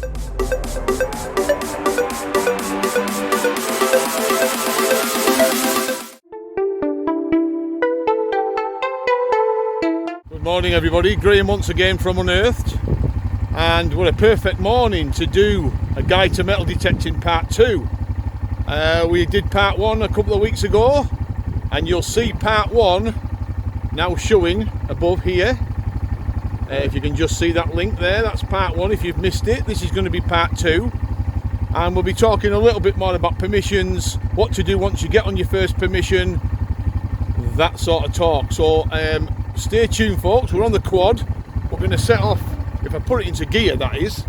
Good morning everybody, Graham once again from Unearthed, and what a perfect morning to do a guide to metal detecting part 2. We did part 1 a couple of weeks ago, and you'll see part 1 now showing above here. If you can just see that link there, that's part 1. If you've missed it, this is going to be part 2, and we'll be talking a little bit more about permissions, what to do once you get on your first permission, that sort of talk. So stay tuned folks, we're on the quad. We're going to set off, if I put it into gear that is.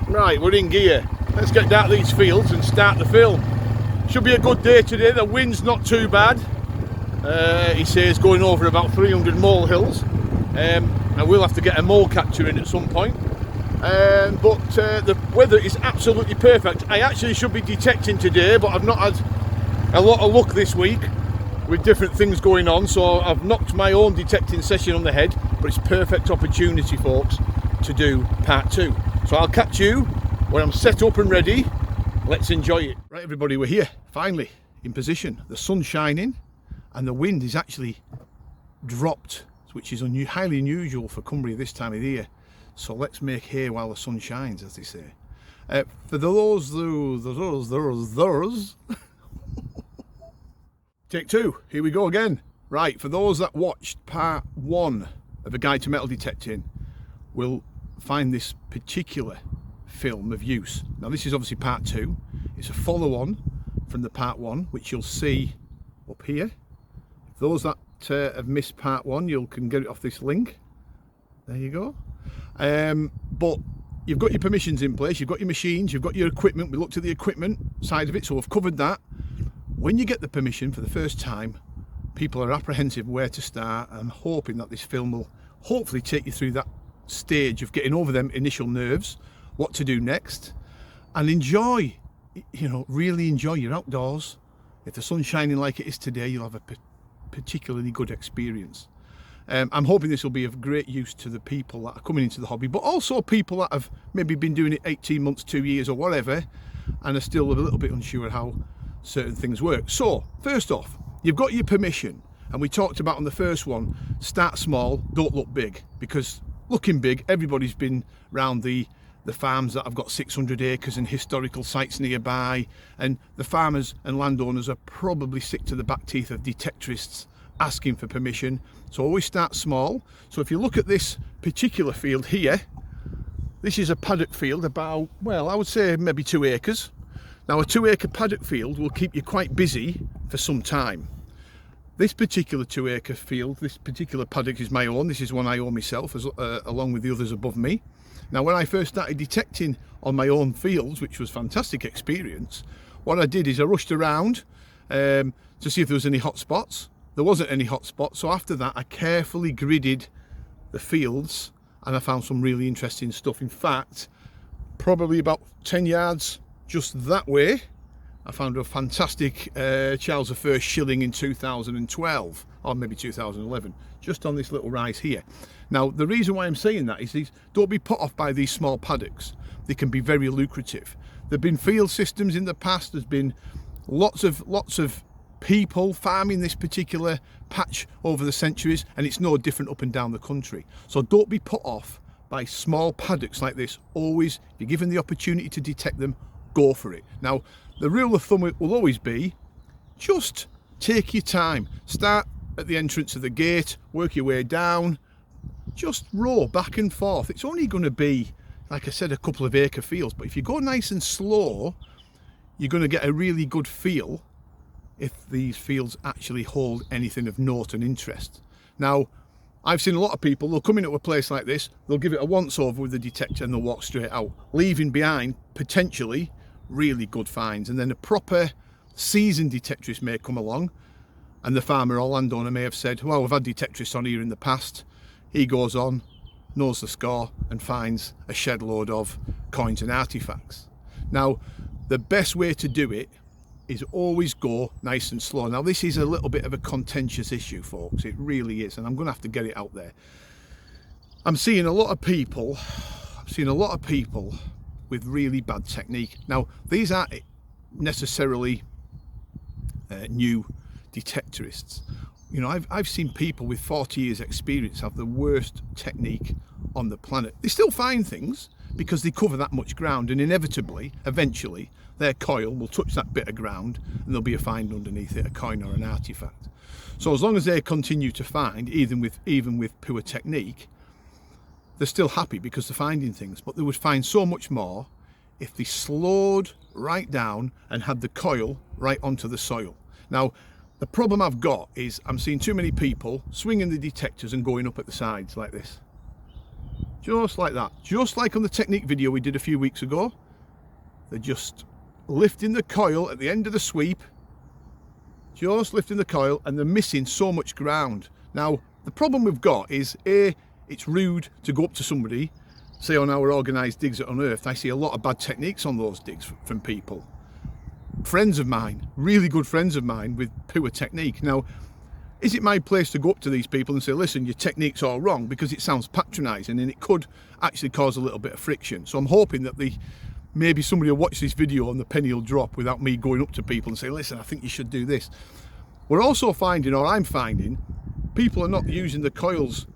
Right, we're in gear. Let's get down to these fields and start the film. Should be a good day today, the wind's not too bad. He says going over about 300 molehills. I will have to get a mole catcher in at some point. But the weather is absolutely perfect. I actually should be detecting today, but I've not had a lot of luck this week with different things going on, so I've knocked my own detecting session on the head, but it's perfect opportunity folks to do part 2. So I'll catch you when I'm set up and ready. Let's enjoy it. Right everybody, we're here finally in position. The sun's shining and the wind is actually dropped, which is highly unusual for Cumbria this time of the year. So let's make hay while the sun shines, as they say. For those Take 2, here we go again. Right, for those that watched part 1 of A Guide to Metal Detecting will find this particular film of use. Now this is obviously part 2. It's a follow-on from the part 1, which you'll see up here. Those that have missed part 1, you can get it off this link. There you go. But you've got your permissions in place, you've got your machines, you've got your equipment. We looked at the equipment side of it, so we've covered that. When you get the permission for the first time, people are apprehensive where to start. I'm hoping that this film will hopefully take you through that stage of getting over them initial nerves, what to do next, and enjoy, really enjoy your outdoors. If the sun's shining like it is today, you'll have a particularly good experience. I'm hoping this will be of great use to the people that are coming into the hobby, but also people that have maybe been doing it 18 months, 2 years or whatever, and are still a little bit unsure how certain things work. So first off, you've got your permission, and we talked about on the first one, start small, don't look big, because looking big, everybody's been round the farms that have got 600 acres and historical sites nearby, and the farmers and landowners are probably sick to the back teeth of detectorists asking for permission. So always start small. So if you look at this particular field here, this is a paddock field about, well, I would say maybe 2 acres. Now a 2 acre paddock field will keep you quite busy for some time. This particular 2 acre field, this particular paddock is my own. This is one I own myself, along with the others above me. Now when I first started detecting on my own fields, which was a fantastic experience, what I did is I rushed around to see if there was any hot spots. There wasn't any hot spots, so after that I carefully gridded the fields and I found some really interesting stuff. In fact, probably about 10 yards just that way, I found a fantastic Charles I shilling in 2012, or maybe 2011, just on this little rise here. Now, the reason why I'm saying that is don't be put off by these small paddocks. They can be very lucrative. There have been field systems in the past. There's been lots of people farming this particular patch over the centuries, and it's no different up and down the country. So don't be put off by small paddocks like this. Always, if you're given the opportunity to detect them, go for it. Now, the rule of thumb will always be, just take your time. Start at the entrance of the gate, work your way down, just row back and forth. It's only going to be, like I said, a couple of acre fields, but if you go nice and slow, you're going to get a really good feel if these fields actually hold anything of note and interest. Now, I've seen a lot of people, they'll come into a place like this, they'll give it a once over with the detector and they'll walk straight out, leaving behind potentially really good finds. And then a proper seasoned detectorist may come along, and the farmer or landowner may have said, well, we've had detectorists on here in the past. He goes on, knows the score, and finds a shed load of coins and artifacts. Now, the best way to do it is always go nice and slow. Now, this is a little bit of a contentious issue, folks. It really is, and I'm going to have to get it out there. I'm seeing a lot of people with really bad technique. Now, these aren't necessarily new detectorists. You know, I've seen people with 40 years experience have the worst technique on the planet. They still find things because they cover that much ground, and inevitably, eventually, their coil will touch that bit of ground and there'll be a find underneath it, a coin or an artifact. So as long as they continue to find, even with poor technique, they're still happy because they're finding things. But they would find so much more if they slowed right down and had the coil right onto the soil. Now, the problem I've got is I'm seeing too many people swinging the detectors and going up at the sides like this. Just like that. Just like on the technique video we did a few weeks ago. They're just lifting the coil at the end of the sweep. Just lifting the coil, and they're missing so much ground. Now, the problem we've got is, A, it's rude to go up to somebody, say on our organised digs at Unearthed. I see a lot of bad techniques on those digs from people. Friends of mine, really good friends of mine with poor technique. Now, is it my place to go up to these people and say, listen, your technique's all wrong, because it sounds patronising and it could actually cause a little bit of friction. So I'm hoping that maybe somebody will watch this video and the penny will drop without me going up to people and say, listen, I think you should do this. We're also finding, or I'm finding, people are not using the coils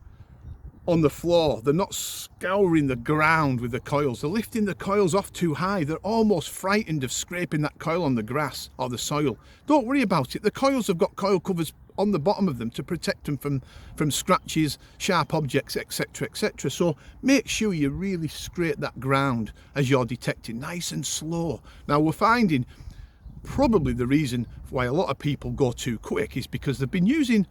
on the floor. They're not scouring the ground with the coils. They're lifting the coils off too high. They're almost frightened of scraping that coil on the grass or the soil. Don't worry about it. The coils have got coil covers on the bottom of them to protect them from scratches, sharp objects, etc, etc. So make sure you really scrape that ground as you're detecting, nice and slow. Now, we're finding probably the reason why a lot of people go too quick is because they've been using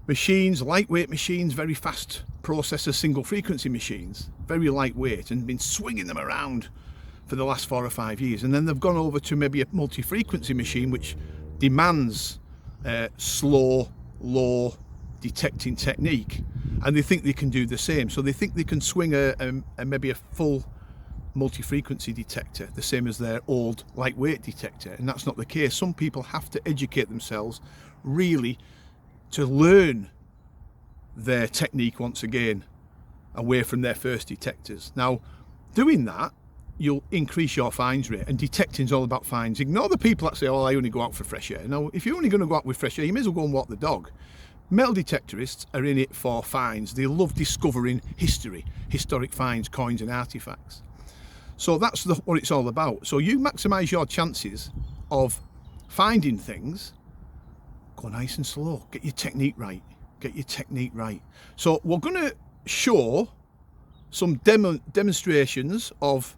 machines, lightweight machines, very fast processor, single frequency machines, very lightweight, and been swinging them around for the last 4 or 5 years. And then they've gone over to maybe a multi-frequency machine which demands slow, low detecting technique, and they think they can do the same. So they think they can swing maybe a full multi-frequency detector the same as their old lightweight detector, and that's not the case. Some people have to educate themselves really to learn their technique once again away from their first detectors. Now, doing that, you'll increase your finds rate, and detecting's all about finds. Ignore the people that say, oh, I only go out for fresh air. Now, if you're only going to go out with fresh air, you may as well go and walk the dog. Metal detectorists are in it for finds. They love discovering historic finds, coins and artifacts. So that's what it's all about. So you maximise your chances of finding things. Go nice and slow. Get your technique right. Get your technique right. So we're going to show some demonstrations of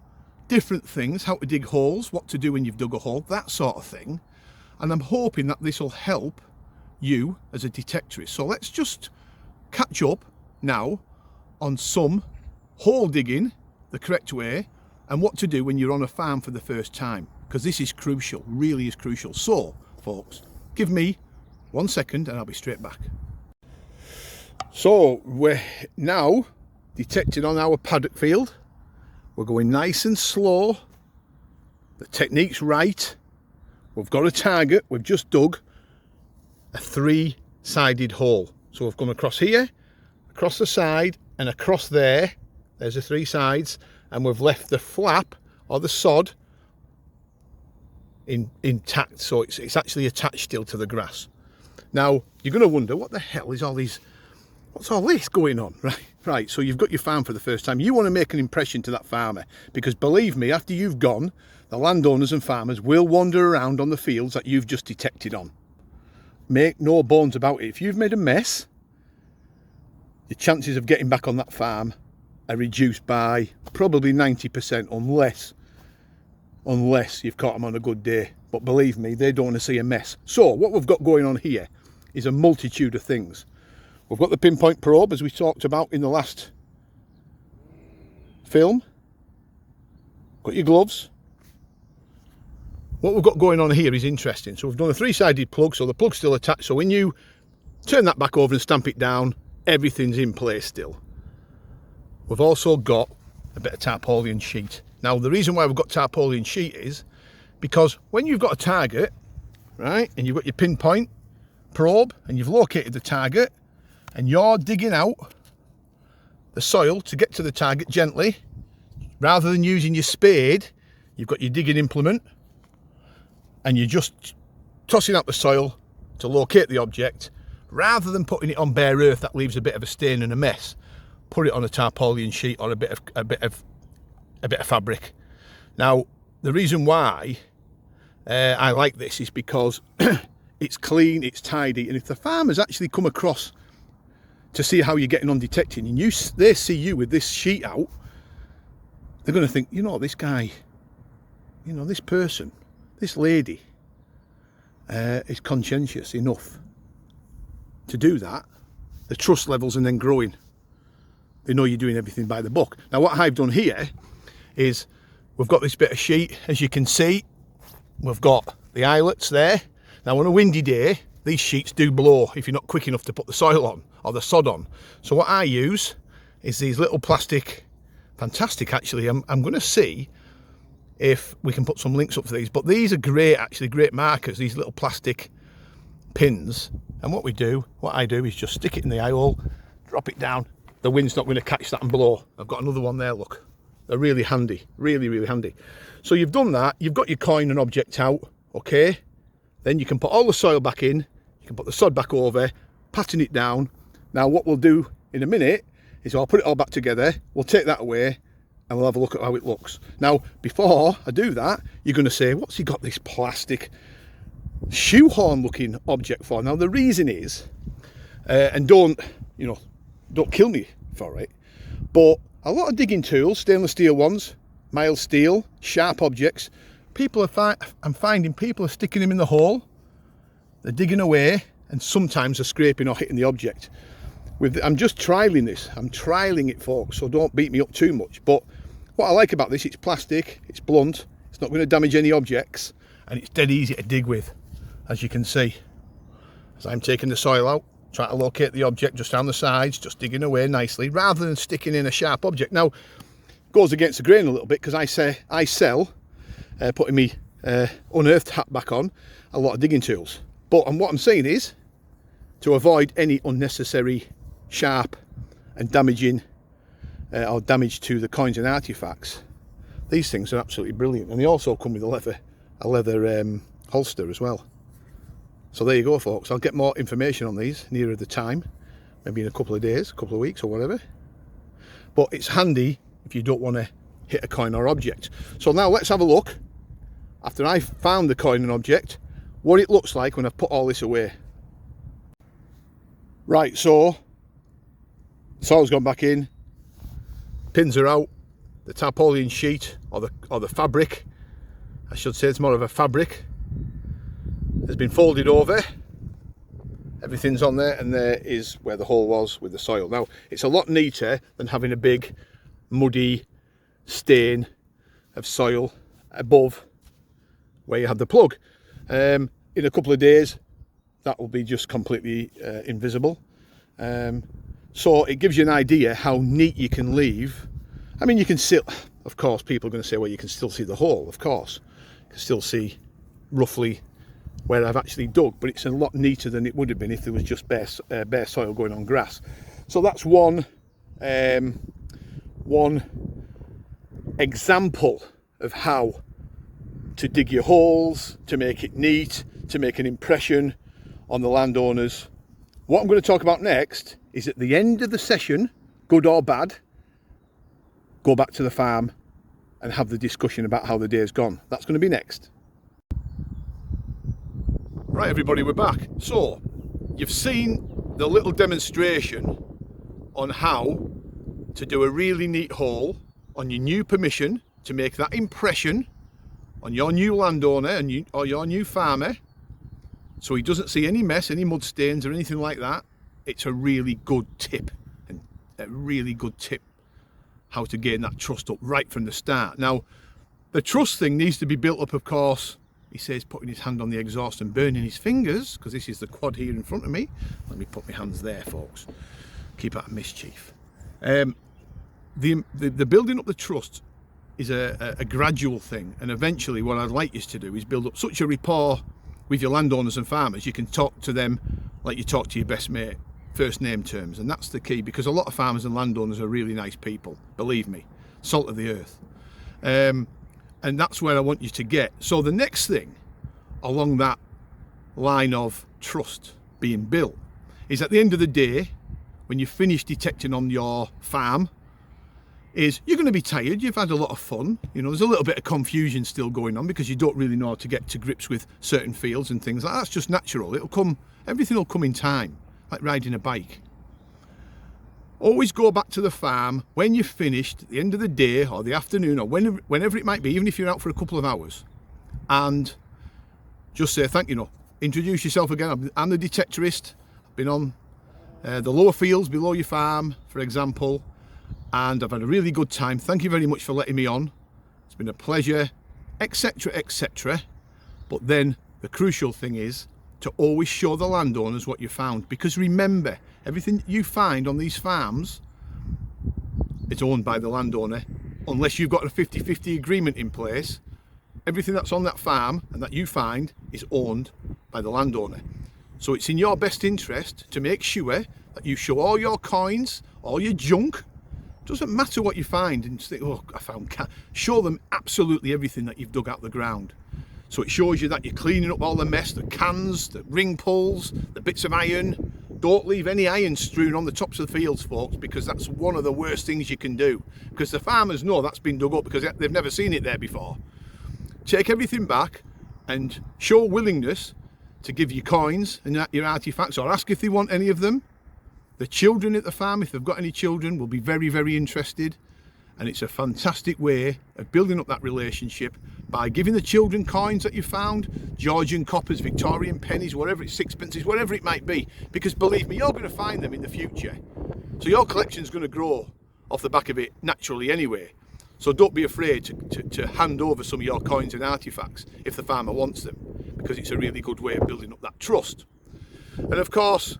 different things, how to dig holes, what to do when you've dug a hole, that sort of thing. And I'm hoping that this will help you as a detectorist. So let's just catch up now on some hole digging the correct way and what to do when you're on a farm for the first time, because this is crucial, really is crucial. So folks, give me 1 second and I'll be straight back. So we're now detecting on our paddock field. We're going nice and slow. The technique's right. We've got a target. We've just dug a 3-sided hole. So we've gone across here, across the side, and across there. There's the 3 sides, and we've left the flap or the sod intact. So it's actually attached still to the grass. Now you're going to wonder, what the hell is all these? What's all this going on? Right, so you've got your farm for the first time. You want to make an impression to that farmer, because believe me, after you've gone, the landowners and farmers will wander around on the fields that you've just detected on. Make no bones about it. If you've made a mess, your chances of getting back on that farm are reduced by probably 90%, unless you've caught them on a good day. But believe me, they don't want to see a mess. So what we've got going on here is a multitude of things. We've got the pinpoint probe, as we talked about in the last film. Got your gloves. What we've got going on here is interesting. So we've done a 3-sided plug, so the plug's still attached. So when you turn that back over and stamp it down, everything's in place still. We've also got a bit of tarpaulin sheet. Now, the reason why we've got tarpaulin sheet is because when you've got a target, right, and you've got your pinpoint probe and you've located the target, and you're digging out the soil to get to the target gently, rather than using your spade, you've got your digging implement and you're just tossing out the soil to locate the object. Rather than putting it on bare earth, that leaves a bit of a stain and a mess, put it on a tarpaulin sheet or a bit of fabric. Now, the reason why I like this is because it's clean, it's tidy, and if the farmers actually come across to see how you're getting on detecting, and they see you with this sheet out, they're going to think, you know, this guy, you know, this person, this lady is conscientious enough to do that. The trust levels and then growing. They know you're doing everything by the book. Now, what I've done here is we've got this bit of sheet, as you can see. We've got the eyelets there. Now, on a windy day, these sheets do blow if you're not quick enough to put the soil on or the sod on. So what I use is these little plastic, fantastic actually. I'm going to see if we can put some links up for these, but these are great, actually great markers, these little plastic pins. And what I do is just stick it in the eye hole, drop it down. The wind's not going to catch that and blow. I've got another one there, look. They're really handy, really, really handy. So you've done that, you've got your coin and object out, okay? Then you can put all the soil back in, you can put the sod back over, patting it down. Now what we'll do in a minute is I'll put it all back together, we'll take that away, and we'll have a look at how it looks. Now, before I do that, you're going to say, what's he got this plastic shoehorn looking object for? Now, the reason is, and don't kill me for it, but a lot of digging tools, stainless steel ones, mild steel, sharp objects, I'm finding people are sticking them in the hole, they're digging away, and sometimes they're scraping or hitting the object. I'm just trialing this, I'm trialing it, folks, so don't beat me up too much. But what I like about this, it's plastic, it's blunt, it's not going to damage any objects, and it's dead easy to dig with, as you can see. As I'm taking the soil out, trying to locate the object just down the sides, just digging away nicely, rather than sticking in a sharp object. Now, goes against the grain a little bit, because I sell, putting me Unearthed hat back on, a lot of digging tools. And what I'm saying is, to avoid any unnecessary sharp and damaging or damage to the coins and artifacts, these things are absolutely brilliant. And they also come with a leather holster as well. So there you go, folks. I'll get more information on these nearer the time, maybe in a couple of days, a couple of weeks or whatever. But it's handy if you don't want to hit a coin or object. So now let's have a look, after I've found the coin and object, what it looks like when I've put all this away. Right, so soil's gone back in, pins are out, the tarpaulin sheet or the fabric, I should say it's more of a fabric, has been folded over, everything's on there, and there is where the hole was with the soil. Now, it's a lot neater than having a big muddy stain of soil above where you had the plug. In a couple of days that will be just completely invisible. So it gives you an idea how neat you can leave. I mean, you can still, of course, people are going to say, well, you can still see the hole, of course. You can still see roughly where I've actually dug, but it's a lot neater than it would have been if there was just bare soil going on grass. So that's one example of how to dig your holes, to make it neat, to make an impression on the landowners. What I'm going to talk about next is at the end of the session, good or bad, go back to the farm and have the discussion about how the day's gone. That's going to be next. Right, everybody, we're back. So you've seen the little demonstration on how to do a really neat hole on your new permission to make that impression on your new landowner or your new farmer, so he doesn't see any mess, any mud stains or anything like that. It's a really good tip, and a really good tip how to gain that trust up right from the start. Now, the trust thing needs to be built up, of course. He says putting his hand on the exhaust and burning his fingers, because this is the quad here in front of me. Let me put my hands there, folks. Keep out of mischief. The building up the trust is a gradual thing, and eventually what I'd like you to do is build up such a rapport with your landowners and farmers, you can talk to them like you talk to your best mate, first name terms. And that's the key, because a lot of farmers and landowners are really nice people, believe me. salt of the earth. And that's where I want you to get. So the next thing along that line of trust being built is, at the end of the day, when you finish detecting on your farm, is you're going to be tired, you've had a lot of fun, there's a little bit of confusion still going on because you don't really know how to get to grips with certain fields and things like that. That's just natural. Everything will come in time, like riding a bike. Always go back to the farm when you've finished at the end of the day or the afternoon or whenever it might be, even if you're out for a couple of hours, and just say thank you. Introduce yourself again. I'm the detectorist. I've been on the lower fields below your farm, for example, and I've had a really good time. Thank you very much for letting me on. It's been a pleasure, etc., etc. But then the crucial thing is to always show the landowners what you found, because remember, everything you find on these farms, it's owned by the landowner, unless you've got a 50-50 agreement in place. Everything that's on that farm and that you find is owned by the landowner. So it's in your best interest to make sure that you show all your coins, all your junk. Doesn't matter what you find, and just think, oh, I found cat. Show them absolutely everything that you've dug out the ground. So it shows you that you're cleaning up all the mess, the cans, the ring pulls, the bits of iron. Don't leave any iron strewn on the tops of the fields, folks, because that's one of the worst things you can do. Because the farmers know that's been dug up because they've never seen it there before. Take everything back and show willingness to give you coins and your artifacts, or ask if they want any of them. The children at the farm, if they've got any children, will be very, very interested. And it's a fantastic way of building up that relationship by giving the children coins that you found, Georgian coppers, Victorian pennies, whatever it's, sixpences, whatever it might be. Because believe me, you're going to find them in the future. So your collection's going to grow off the back of it naturally anyway. So don't be afraid to hand over some of your coins and artifacts if the farmer wants them, because it's a really good way of building up that trust. And of course,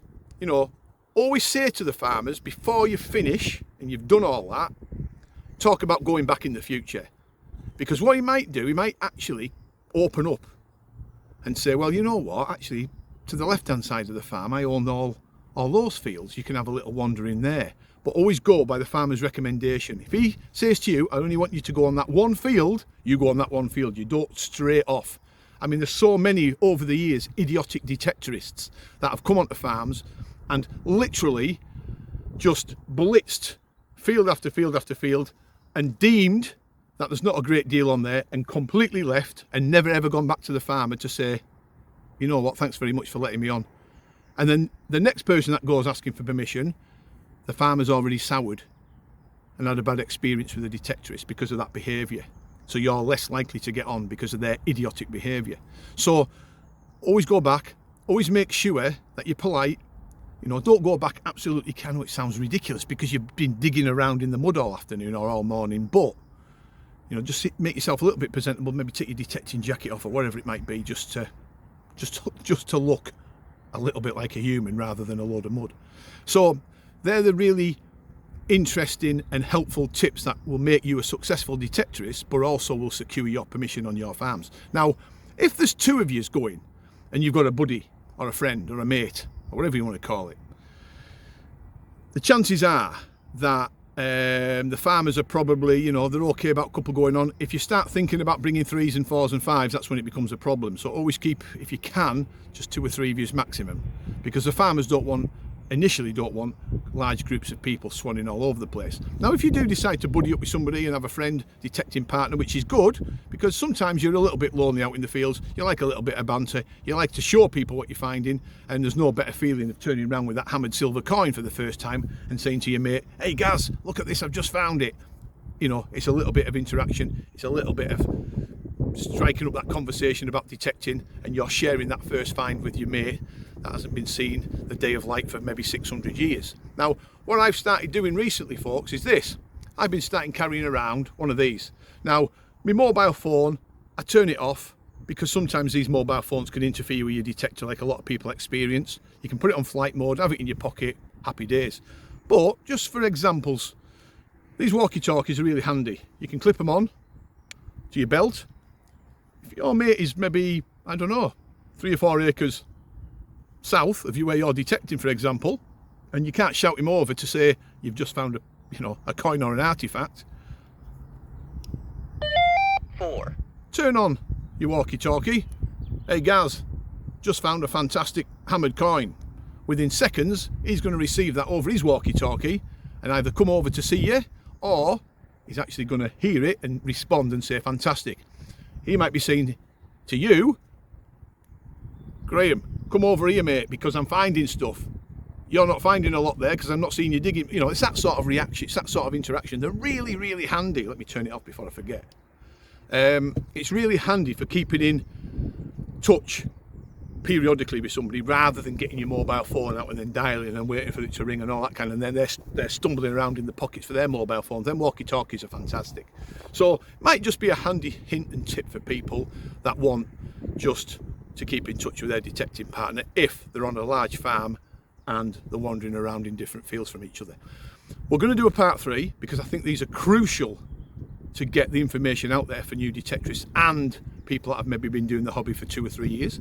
always say to the farmers, before you finish and you've done all that, talk about going back in the future. Because what he might do, he might actually open up and say, well, you know what, actually, to the left-hand side of the farm, I own all those fields. You can have a little wander in there. But always go by the farmer's recommendation. If he says to you, I only want you to go on that one field, you go on that one field. You don't stray off. I mean, there's so many over the years idiotic detectorists that have come onto farms and literally just blitzed field after field after field and deemed that there's not a great deal on there, and completely left and never ever gone back to the farmer to say, you know what, thanks very much for letting me on. And then the next person that goes asking for permission, the farmer's already soured and had a bad experience with the detectorist because of that behaviour. So you're less likely to get on because of their idiotic behaviour. So always go back, always make sure that you're polite. Don't go back absolutely can, which sounds ridiculous because you've been digging around in the mud all afternoon or all morning. But, just make yourself a little bit presentable, maybe take your detecting jacket off or whatever it might be, just to look a little bit like a human rather than a load of mud. So they're the really interesting and helpful tips that will make you a successful detectorist, but also will secure your permission on your farms. Now, if there's two of yous going and you've got a buddy or a friend or a mate or whatever you want to call it, the chances are that the farmers are probably, they're okay about a couple going on. If you start thinking about bringing 3s and 4s and 5s, that's when it becomes a problem. So always keep, if you can, just 2 or 3 of you maximum, because the farmers initially don't want large groups of people swanning all over the place. Now, if you do decide to buddy up with somebody and have a friend detecting partner, which is good, because sometimes you're a little bit lonely out in the fields, you like a little bit of banter, you like to show people what you're finding, and there's no better feeling of turning around with that hammered silver coin for the first time and saying to your mate, hey Gaz, look at this, I've just found it. It's a little bit of interaction, it's a little bit of striking up that conversation about detecting, and you're sharing that first find with your mate that hasn't been seen the day of light for maybe 600 years. Now, what I've started doing recently, folks, is this. I've been carrying around one of these. Now, my mobile phone, I turn it off because sometimes these mobile phones can interfere with your detector like a lot of people experience. You can put it on flight mode, have it in your pocket, happy days. But just for examples, these walkie-talkies are really handy. You can clip them on to your belt. If your mate is maybe, I don't know, 3 or 4 acres south of you where you're detecting, for example, and you can't shout him over to say you've just found a coin or an artifact, 4. Turn on your walkie-talkie. Hey Gaz, just found a fantastic hammered coin. Within seconds, he's going to receive that over his walkie-talkie and either come over to see you, or he's actually going to hear it and respond and say fantastic. He might be saying to you, Graham, come over here mate, because I'm finding stuff. You're not finding a lot there because I'm not seeing you digging. You know, it's that sort of reaction, it's that sort of interaction. They're really, really handy. Let me turn it off before I forget. It's really handy for keeping in touch periodically with somebody, rather than getting your mobile phone out and then dialing and waiting for it to ring and all that kind of, and then they're stumbling around in the pockets for their mobile phones. Them walkie-talkies are fantastic. So it might just be a handy hint and tip for people that want just to keep in touch with their detecting partner if they're on a large farm and they're wandering around in different fields from each other. We're going to do a part 3 because I think these are crucial to get the information out there for new detectorists and people that have maybe been doing the hobby for 2 or 3 years.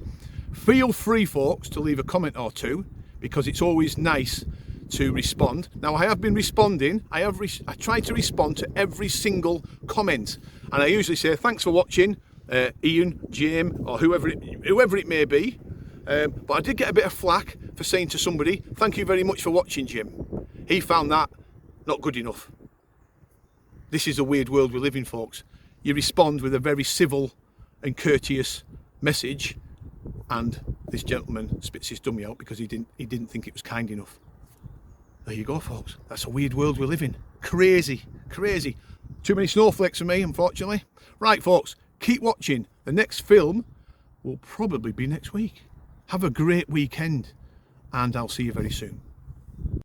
Feel free folks to leave a comment or two, because it's always nice to respond. Now I have been responding, I try to respond to every single comment, and I usually say thanks for watching, Ian, James, or whoever it may be, but I did get a bit of flack for saying to somebody, thank you very much for watching, Jim. He found that not good enough. This is a weird world we live in, folks. You respond with a very civil and courteous message, and this gentleman spits his dummy out because he didn't think it was kind enough. There you go, folks. That's a weird world we live in. Crazy, crazy. Too many snowflakes for me, unfortunately. Right, folks, keep watching. The next film will probably be next week. Have a great weekend, and I'll see you very soon.